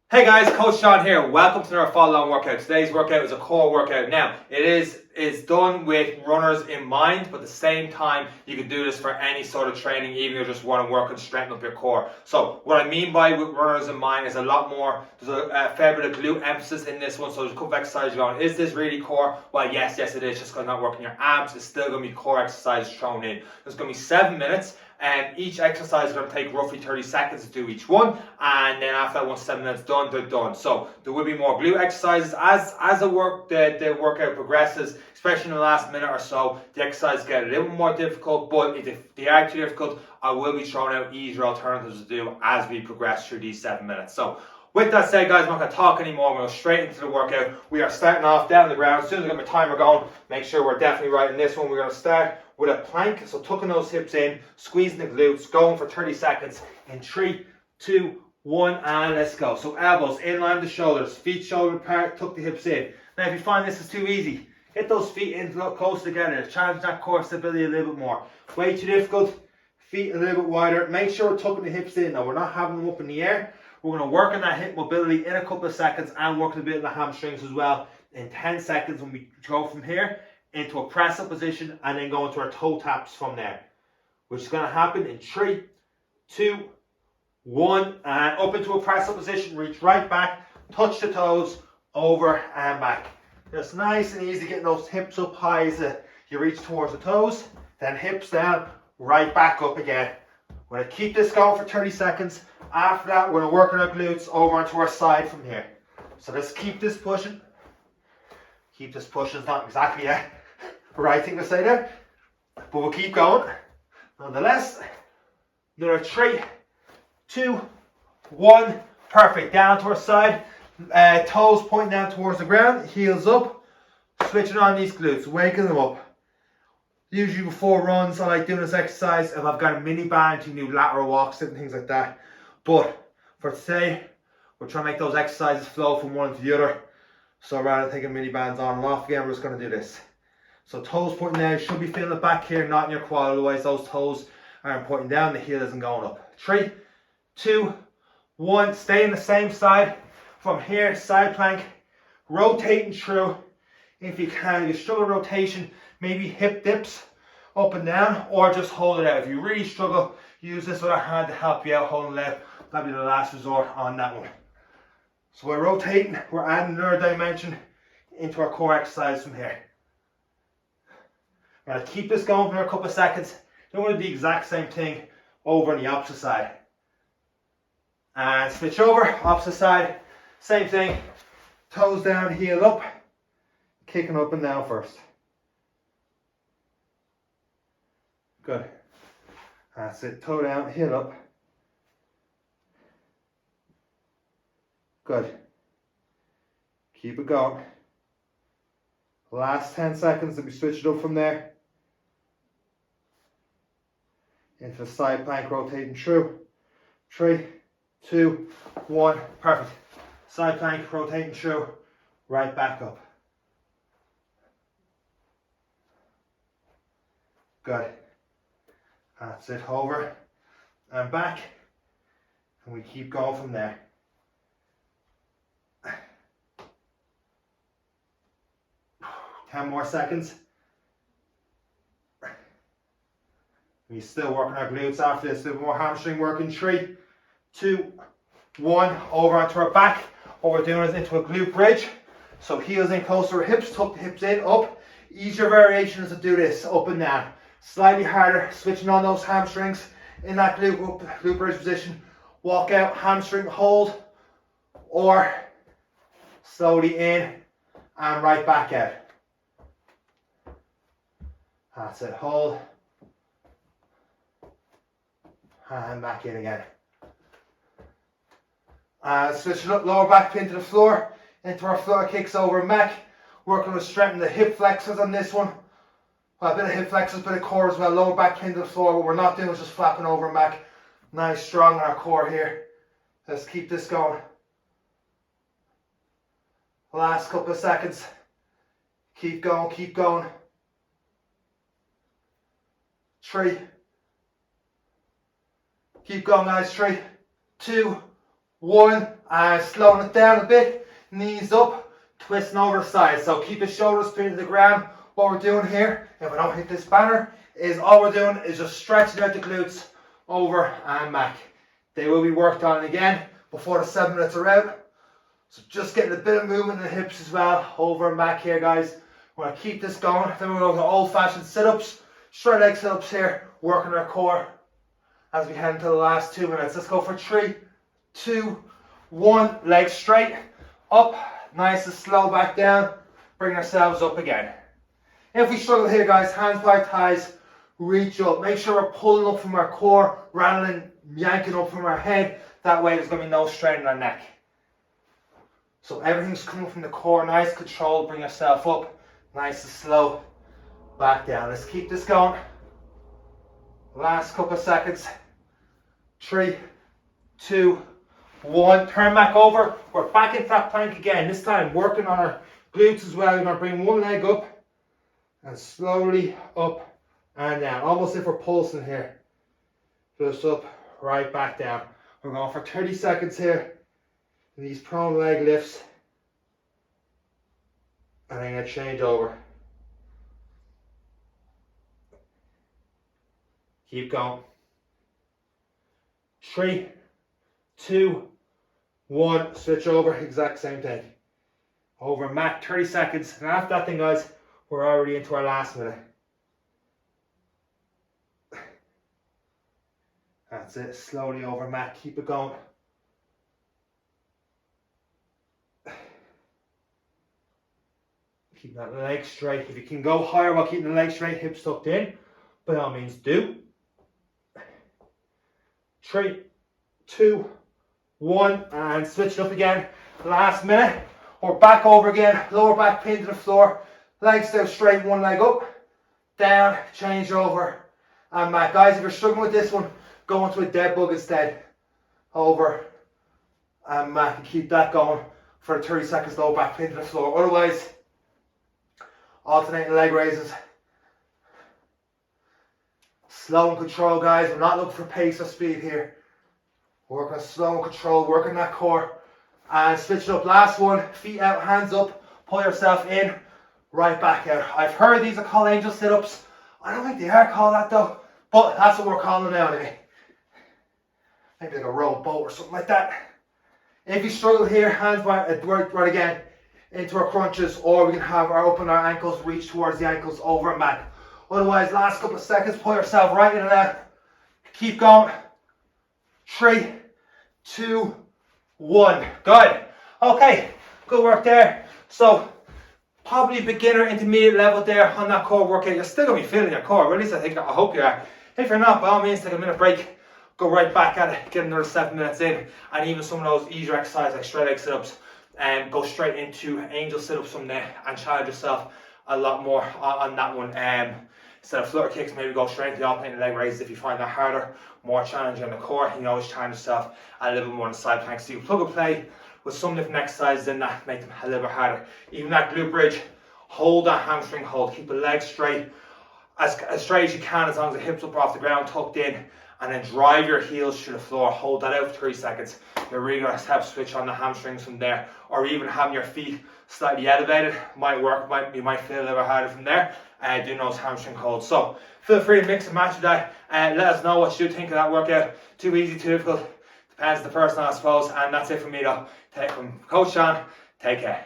Hey guys, Coach Sean here. Welcome to another follow-on workout. Today's workout is a core workout. Now, it's done with runners in mind, but at the same time, you can do this for any sort of training, even if you just want to work and strengthen up your core. So, what I mean by with runners in mind is a lot more, there's a fair bit of glute emphasis in this one. So there's a couple of exercises going, is this really core? Well, yes it is, just because I'm not working your abs, it's still going to be core exercises thrown in. There's going to be 7 minutes. And each exercise is going to take roughly 30 seconds to do each one, and then after that, once 7 minutes done, they're done. So there will be more glute exercises as the workout progresses, especially in the last minute or so. The exercises get a little more difficult, but if they are too difficult, I will be throwing out easier alternatives to do as we progress through these 7 minutes. So with that said, guys, I'm not going to talk anymore. I'm going to go straight into the workout. We are starting off down the ground. As soon as I get my timer going, make sure we're definitely right in this one. We're going to start with a plank, so tucking those hips in, squeezing the glutes, going for 30 seconds in 3, 2, 1, and let's go. So elbows in line with the shoulders, feet shoulder apart, tuck the hips in. Now if you find this is too easy, get those feet in close together, challenge that core stability a little bit more. Way too difficult, feet a little bit wider. Make sure we're tucking the hips in. Now we're not having them up in the air. We're going to work on that hip mobility in a couple of seconds and working a bit of the hamstrings as well in 10 seconds when we go from here into a press up position and then go into our toe taps from there, which is going to happen in 3, 2, 1, and up into a press up position. Reach right back, touch the toes, over and back. Just nice and easy, getting those hips up high as you reach towards the toes, then hips down, right back up again. We're going to keep this going for 30 seconds. After that, we're going to work on our glutes over onto our side from here. So let's keep this pushing. Keep this pushing is not exactly a right thing to say there, but we'll keep going. Nonetheless, another 3, 2, 1. Perfect. Down to our side. Toes pointing down towards the ground. Heels up. Switching on these glutes. Waking them up. Usually before runs, I like doing this exercise if I've got a mini band to do lateral walks and things like that. But for today, we're trying to make those exercises flow from one to the other. So rather than taking mini bands on and off again, we're just going to do this. So toes pointing down, you should be feeling it back here, not in your quad. Otherwise, those toes aren't pointing down, the heel isn't going up. 3, 2, 1. Stay in the same side. From here, side plank, rotating through. If you can, if you struggle with rotation, maybe hip dips up and down, or just hold it out. If you really struggle, use this other hand to help you out, holding it out. That'll be the last resort on that one. So we're rotating, we're adding another dimension into our core exercise from here. We're going to keep this going for a couple of seconds. Then we're going to do the exact same thing over on the opposite side. And switch over, opposite side, same thing. Toes down, heel up, kicking up and down first. Good. That's it. Toe down, heel up. Good. Keep it going. Last 10 seconds to be switched up from there. Into the side plank, rotating through. 3, 2, 1. Perfect. Side plank, rotating through. Right back up. Good. That's it. Over and back. And we keep going from there. Ten more seconds. We're still working our glutes after this. A little more hamstring work in 3, 2, 1. Over onto our back. What we're doing is into a glute bridge. So heels in close to our hips. Tuck the hips in, up. Easier variations to do this, up and down. Slightly harder, switching on those hamstrings in that glute bridge position. Walk out, hamstring hold, or slowly in and right back out. That's it, hold. And back in again. Switching up, lower back pin to the floor, into our flutter kicks over and back. Working to strengthen the hip flexors on this one. A bit of hip flexors, bit of core as well. Lower back pin to the floor. What we're not doing is just flapping over and back. Nice, strong in our core here. Let's keep this going. Last couple of seconds. Keep going, keep going. 3. Keep going, guys. 3, 2, 1, and slowing it down a bit, knees up, twisting over the side. So keep the shoulders pinned to the ground. What we're doing here, if I don't hit this banner, is all we're doing is just stretching out the glutes over and back. They will be worked on again before the 7 minutes are out. So just getting a bit of movement in the hips as well, over and back here, guys. We're going to keep this going. Then we're going to old-fashioned sit-ups, straight leg sit-ups here, working our core as we head into the last 2 minutes. Let's go for 3, 2, 1. Legs straight, up, nice and slow back down. Bring ourselves up again. If we struggle here, guys, hands by thighs, reach up. Make sure we're pulling up from our core rather than yanking up from our head. That way there's going to be no strain in our neck. So everything's coming from the core, nice control, bring yourself up, nice and slow, back down. Let's keep this going. Last couple of seconds. 3, 2, 1. Turn back over. We're back into that plank again. This time working on our glutes as well. We're going to bring one leg up and slowly up and down. Almost if we're pulsing here. Just up, right back down. We're going for 30 seconds here. These prone leg lifts, and I'm going to change over. Keep going. 3, 2, 1. Switch over. Exact same thing. Over mat. 30 seconds. And after that thing, guys, we're already into our last minute. That's it. Slowly over mat. Keep it going. Keep that leg straight. If you can go higher while keeping the leg straight, hips tucked in, by all means do. 3, 2, 1, and switch it up again. Last minute. We're back over again. Lower back pinned to the floor. Legs out straight, one leg up, down, change over, and back. Guys, if you're struggling with this one, go into a dead bug instead. Over and back, and keep that going for 30 seconds. Lower back pinned to the floor. Otherwise, alternating leg raises. Slow and control, guys. We're not looking for pace or speed here. Work on slow and control, working that core. And switch it up. Last one. Feet out, hands up. Pull yourself in. Right back out. I've heard these are called angel sit-ups. I don't think they are called that though. But that's what we're calling them now anyway. Maybe like a rowboat or something like that. If you struggle here, hands right again into our crunches, or we can have our open our ankles, reach towards the ankles, over and back. Otherwise, last couple of seconds, pull yourself right in and out. Keep going. 3, 2, 1. Good. Okay, good work there. So, probably beginner, intermediate level there on that core workout. You're still going to be feeling your core, or at least I hope you are. If you're not, by all means, take a minute break. Go right back at it, get another 7 minutes in, and even some of those easier exercises like straight leg sit-ups, and go straight into angel sit-ups from there and challenge yourself a lot more on that one. Instead of flutter kicks, maybe go straight into the alternating leg raises if you find that harder, more challenging on the core. You can always challenge yourself a little bit more on the side planks. So you plug and play with some different exercises in that, make them a little bit harder. Even that glute bridge, hold that hamstring hold, keep the legs straight, as straight as you can, as long as the hips up off the ground, tucked in, and then drive your heels to the floor. Hold that out for 3 seconds. You're really going to have to switch on the hamstrings from there, or even having your feet slightly elevated might work. You might feel a little bit harder from there, doing those hamstring holds. So feel free to mix and match with that, and let us know what you think of that workout. Too easy, too difficult, depends on the person, I suppose. And that's it from me though. From Coach Sean, take care.